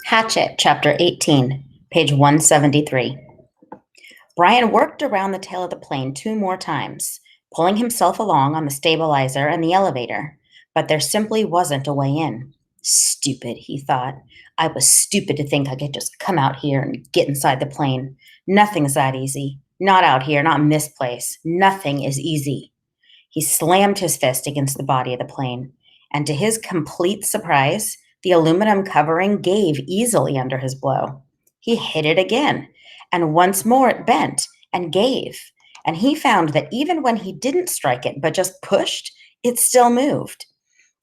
Hatchet, Chapter 18, page 173. Brian worked around the tail of the plane 2 more times, pulling himself along on the stabilizer and the elevator, but there simply wasn't a way in. Stupid, he thought. I was stupid to think I could just come out here and get inside the plane. Nothing's that easy. Not out here, not in this place. Nothing is easy. He slammed his fist against the body of the plane, and to his complete surprise, the aluminum covering gave easily under his blow. He hit it again, and once more it bent and gave. And he found that even when he didn't strike it but just pushed, it still moved.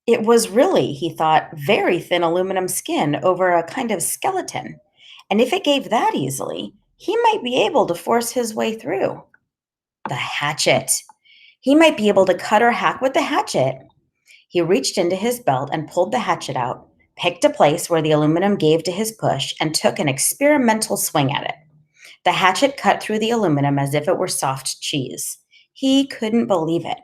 It was really, he thought, very thin aluminum skin over a kind of skeleton. And if it gave that easily, he might be able to force his way through. The hatchet. He might be able to cut or hack with the hatchet. He reached into his belt and pulled the hatchet out, picked a place where the aluminum gave to his push, and took an experimental swing at it. The hatchet cut through the aluminum as if it were soft cheese. He couldn't believe it.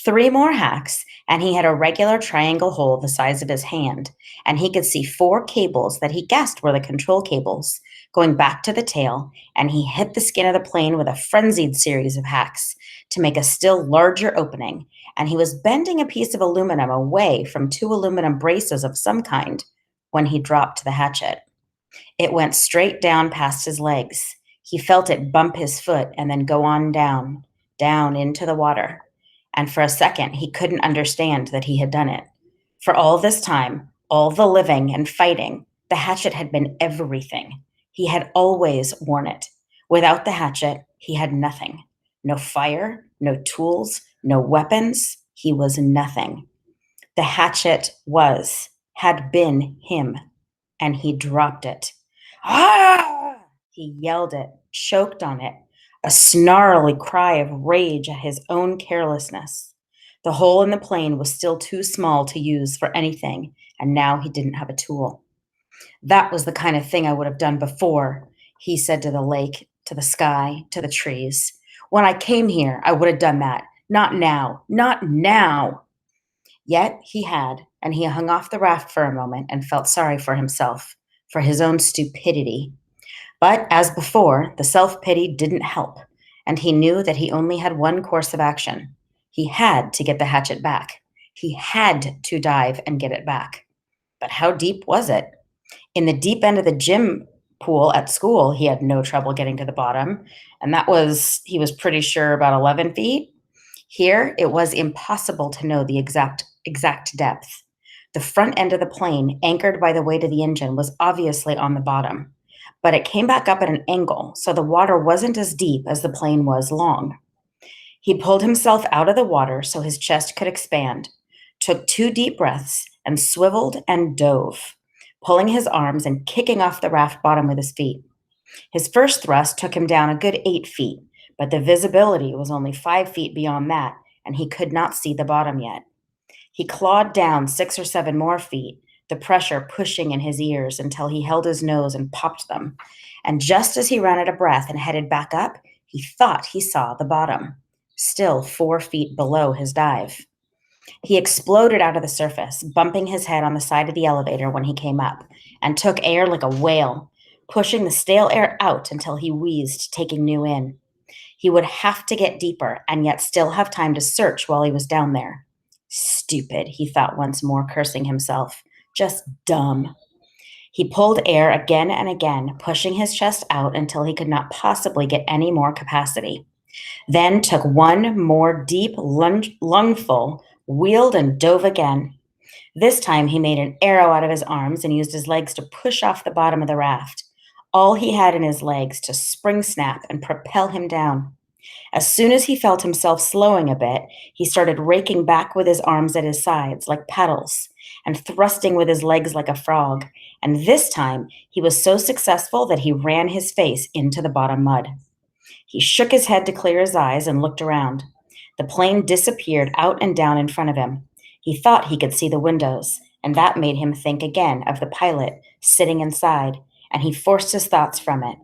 3 more hacks, and he had a regular triangle hole the size of his hand, and he could see 4 cables that he guessed were the control cables, going back to the tail, and he hit the skin of the plane with a frenzied series of hacks to make a still larger opening, and he was bending a piece of aluminum away from 2 aluminum braces of some kind when he dropped the hatchet. It went straight down past his legs. He felt it bump his foot and then go on down, down into the water. And for a second, he couldn't understand that he had done it. For all this time, all the living and fighting, the hatchet had been everything. He had always worn it. Without the hatchet, he had nothing. No fire, no tools, no weapons. He was nothing. The hatchet had been him, and he dropped it. Ah! He yelled it, choked on it, a snarly cry of rage at his own carelessness. The hole in the plane was still too small to use for anything, and now he didn't have a tool. That was the kind of thing I would have done before, he said to the lake, to the sky, to the trees. When I came here, I would have done that. Not now, not now. Yet he had, and he hung off the raft for a moment and felt sorry for himself, for his own stupidity. But as before, the self-pity didn't help, and he knew that he only had one course of action. He had to get the hatchet back. He had to dive and get it back. But how deep was it? In the deep end of the gym pool at school, he had no trouble getting to the bottom, and he was pretty sure, about 11 feet. Here, it was impossible to know the exact depth. The front end of the plane, anchored by the weight of the engine, was obviously on the bottom, but it came back up at an angle, so the water wasn't as deep as the plane was long. He pulled himself out of the water so his chest could expand, took 2 deep breaths, and swiveled and dove, pulling his arms and kicking off the raft bottom with his feet. His first thrust took him down a good 8 feet, but the visibility was only 5 feet beyond that, and he could not see the bottom yet. He clawed down 6 or 7 more feet, the pressure pushing in his ears until he held his nose and popped them. And just as he ran out of breath and headed back up, he thought he saw the bottom, still 4 feet below his dive. He exploded out of the surface, bumping his head on the side of the elevator when he came up, and took air like a whale, pushing the stale air out until he wheezed, taking new in. He would have to get deeper and yet still have time to search while he was down there. Stupid, he thought once more, cursing himself. Just dumb. He pulled air again and again, pushing his chest out until he could not possibly get any more capacity. Then took 1 more deep lungful, wheeled and dove again. This time he made an arrow out of his arms and used his legs to push off the bottom of the raft. All he had in his legs to spring snap and propel him down. As soon as he felt himself slowing a bit, he started raking back with his arms at his sides like paddles and thrusting with his legs like a frog. And this time he was so successful that he ran his face into the bottom mud. He shook his head to clear his eyes and looked around. The plane disappeared out and down in front of him. He thought he could see the windows, and that made him think again of the pilot sitting inside, and he forced his thoughts from it.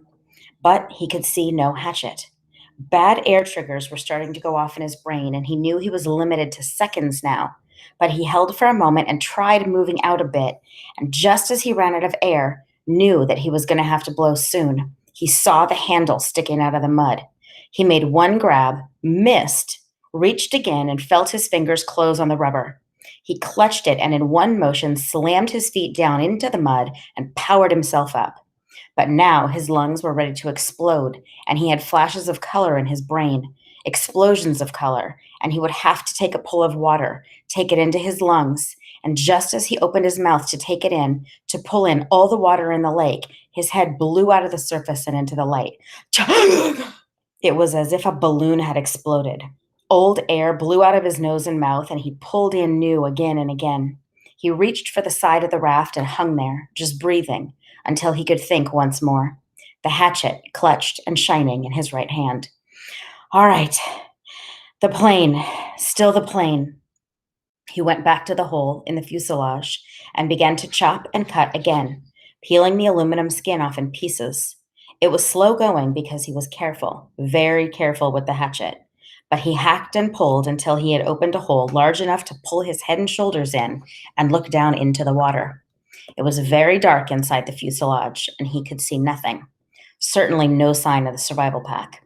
But he could see no hatchet. Bad air triggers were starting to go off in his brain, and he knew he was limited to seconds now. But he held for a moment and tried moving out a bit, and just as he ran out of air, knew that he was going to have to blow soon. He saw the handle sticking out of the mud. He made one grab, missed, reached again, and felt his fingers close on the rubber. He clutched it and, in one motion, slammed his feet down into the mud and powered himself up. But now his lungs were ready to explode, and he had flashes of color in his brain, explosions of color, and he would have to take a pull of water, take it into his lungs. And just as he opened his mouth to take it in, to pull in all the water in the lake, his head blew out of the surface and into the light. It was as if a balloon had exploded. Old air blew out of his nose and mouth, and he pulled in new again and again. He reached for the side of the raft and hung there, just breathing, until he could think once more, the hatchet clutched and shining in his right hand. All right, the plane, still the plane. He went back to the hole in the fuselage and began to chop and cut again, peeling the aluminum skin off in pieces. It was slow going because he was careful, very careful with the hatchet, but he hacked and pulled until he had opened a hole large enough to pull his head and shoulders in and look down into the water. It was very dark inside the fuselage, and he could see nothing. Certainly no sign of the survival pack.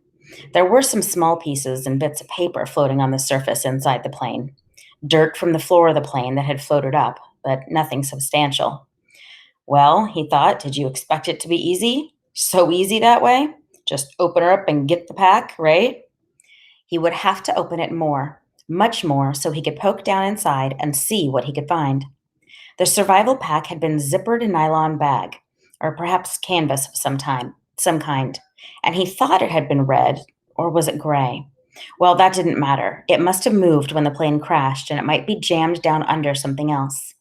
There were some small pieces and bits of paper floating on the surface inside the plane. Dirt from the floor of the plane that had floated up, but nothing substantial. Well, he thought, did you expect it to be easy? So easy that way? Just open her up and get the pack, right? He would have to open it more, much more, so he could poke down inside and see what he could find. The survival pack had been zippered nylon bag, or perhaps canvas of some kind, and he thought it had been red, or was it gray? Well, that didn't matter. It must have moved when the plane crashed, and it might be jammed down under something else.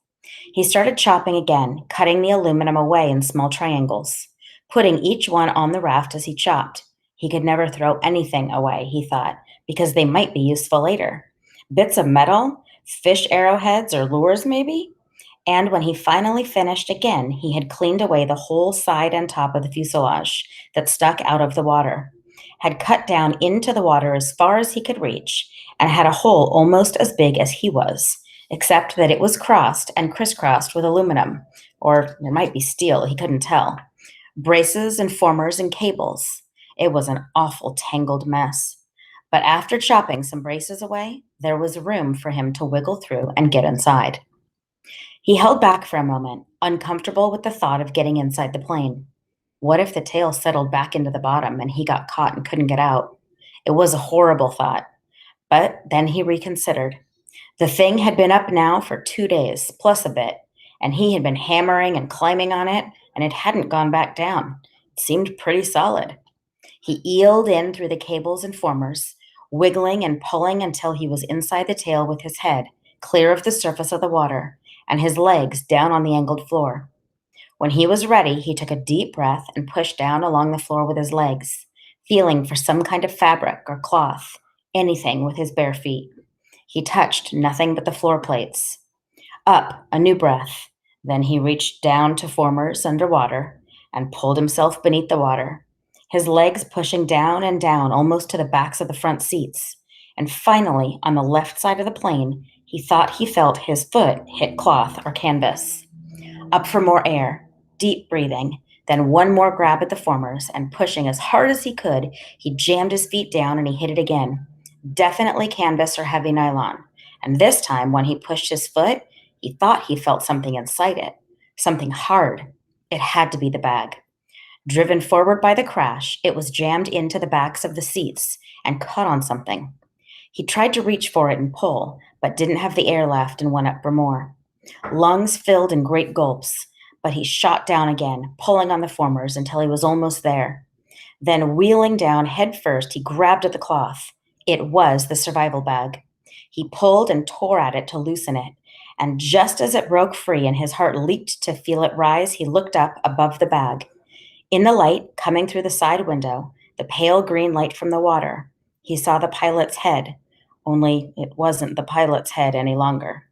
He started chopping again, cutting the aluminum away in small triangles, putting each one on the raft as he chopped. He could never throw anything away, he thought, because they might be useful later. Bits of metal, fish arrowheads, or lures, maybe? And when he finally finished again, he had cleaned away the whole side and top of the fuselage that stuck out of the water, had cut down into the water as far as he could reach, and had a hole almost as big as he was, except that it was crossed and crisscrossed with aluminum, or there might be steel, he couldn't tell, braces and formers and cables. It was an awful tangled mess. But after chopping some braces away, there was room for him to wiggle through and get inside. He held back for a moment, uncomfortable with the thought of getting inside the plane. What if the tail settled back into the bottom and he got caught and couldn't get out? It was a horrible thought. But then he reconsidered. The thing had been up now for 2 days, plus a bit, and he had been hammering and climbing on it, and it hadn't gone back down. It seemed pretty solid. He eeled in through the cables and formers, wiggling and pulling until he was inside the tail with his head, clear of the surface of the water, and his legs down on the angled floor. When he was ready, he took a deep breath and pushed down along the floor with his legs, feeling for some kind of fabric or cloth, anything with his bare feet. He touched nothing but the floor plates. Up, a new breath. Then he reached down to formers underwater and pulled himself beneath the water, his legs pushing down and down almost to the backs of the front seats. And finally, on the left side of the plane, he thought he felt his foot hit cloth or canvas. Up for more air, deep breathing, then one more grab at the formers, and pushing as hard as he could, he jammed his feet down and he hit it again. Definitely canvas or heavy nylon. And this time, when he pushed his foot, he thought he felt something inside it, something hard. It had to be the bag. Driven forward by the crash, it was jammed into the backs of the seats and caught on something. He tried to reach for it and pull, but didn't have the air left and went up for more. Lungs filled in great gulps, but he shot down again, pulling on the formers until he was almost there. Then, wheeling down head first, he grabbed at the cloth. It was the survival bag. He pulled and tore at it to loosen it, and just as it broke free and his heart leaped to feel it rise, he looked up above the bag. In the light, coming through the side window, the pale green light from the water, he saw the pilot's head, only it wasn't the pilot's head any longer.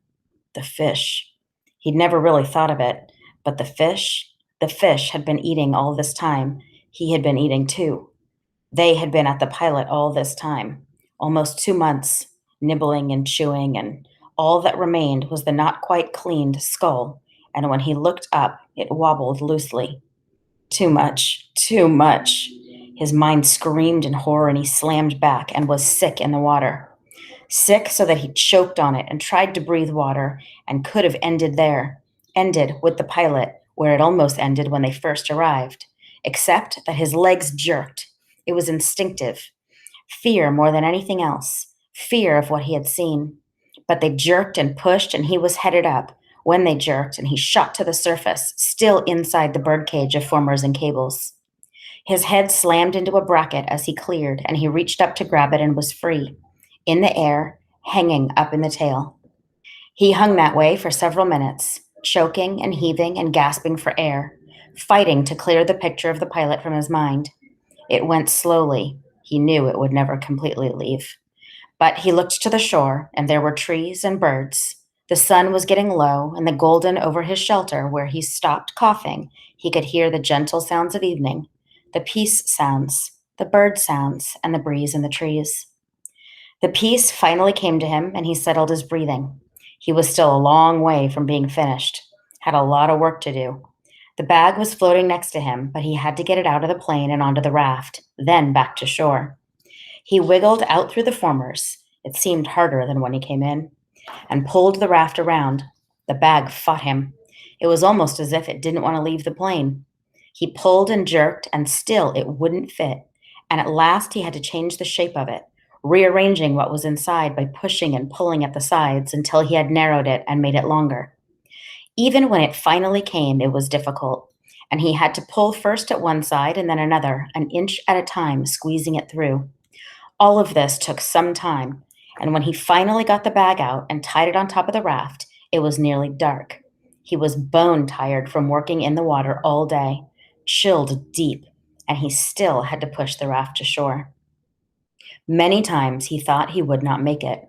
The fish. He'd never really thought of it, but the fish had been eating all this time. He had been eating too. They had been at the pilot all this time, almost 2 months, nibbling and chewing, and all that remained was the not quite cleaned skull, and when he looked up, it wobbled loosely. Too much, too much. His mind screamed in horror and he slammed back and was sick in the water. Sick so that he choked on it and tried to breathe water and could have ended there, ended with the pilot where it almost ended when they first arrived, except that his legs jerked. It was instinctive. Fear more than anything else. Fear of what he had seen. But they jerked and pushed, and he was headed up when they jerked, and he shot to the surface, still inside the birdcage of formers and cables. His head slammed into a bracket as he cleared, and he reached up to grab it and was free, in the air, hanging up in the tail. He hung that way for several minutes, choking and heaving and gasping for air, fighting to clear the picture of the pilot from his mind. It went slowly. He knew it would never completely leave. But he looked to the shore, and there were trees and birds. The sun was getting low, and the golden over his shelter, where he stopped coughing, he could hear the gentle sounds of evening, the peace sounds, the bird sounds, and the breeze in the trees. The peace finally came to him, and he settled his breathing. He was still a long way from being finished, had a lot of work to do. The bag was floating next to him, but he had to get it out of the plane and onto the raft, then back to shore. He wiggled out through the formers. It seemed harder than when he came in, and pulled the raft around. The bag fought him. It was almost as if it didn't want to leave the plane. He pulled and jerked, and still it wouldn't fit. And at last he had to change the shape of it, rearranging what was inside by pushing and pulling at the sides until he had narrowed it and made it longer. Even when it finally came, it was difficult, and he had to pull first at one side and then another, an inch at a time, squeezing it through. All of this took some time, and when he finally got the bag out and tied it on top of the raft, it was nearly dark. He was bone tired from working in the water all day, chilled deep, and he still had to push the raft to shore. Many times he thought he would not make it.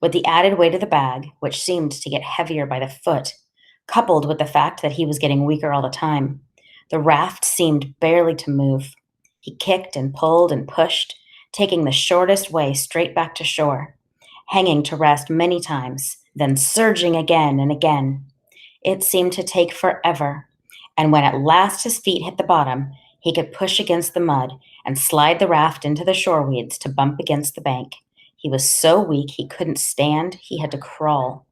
With the added weight of the bag, which seemed to get heavier by the foot, coupled with the fact that he was getting weaker all the time, the raft seemed barely to move. He kicked and pulled and pushed, taking the shortest way straight back to shore, hanging to rest many times, then surging again and again. It seemed to take forever, and when at last his feet hit the bottom, he could push against the mud and slide the raft into the shore weeds to bump against the bank. He was so weak he couldn't stand, he had to crawl.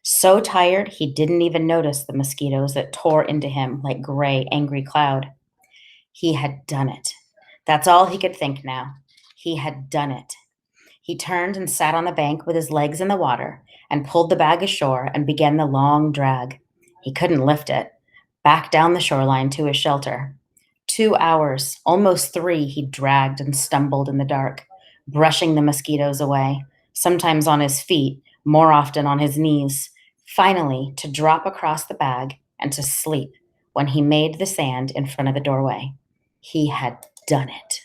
So tired he didn't even notice the mosquitoes that tore into him like gray, angry cloud. He had done it. That's all he could think now. He had done it. He turned and sat on the bank with his legs in the water and pulled the bag ashore and began the long drag. He couldn't lift it. Back down the shoreline to his shelter. 2 hours, almost 3, he dragged and stumbled in the dark, brushing the mosquitoes away, sometimes on his feet, more often on his knees, finally to drop across the bag and to sleep when he made the sand in front of the doorway. He had done it.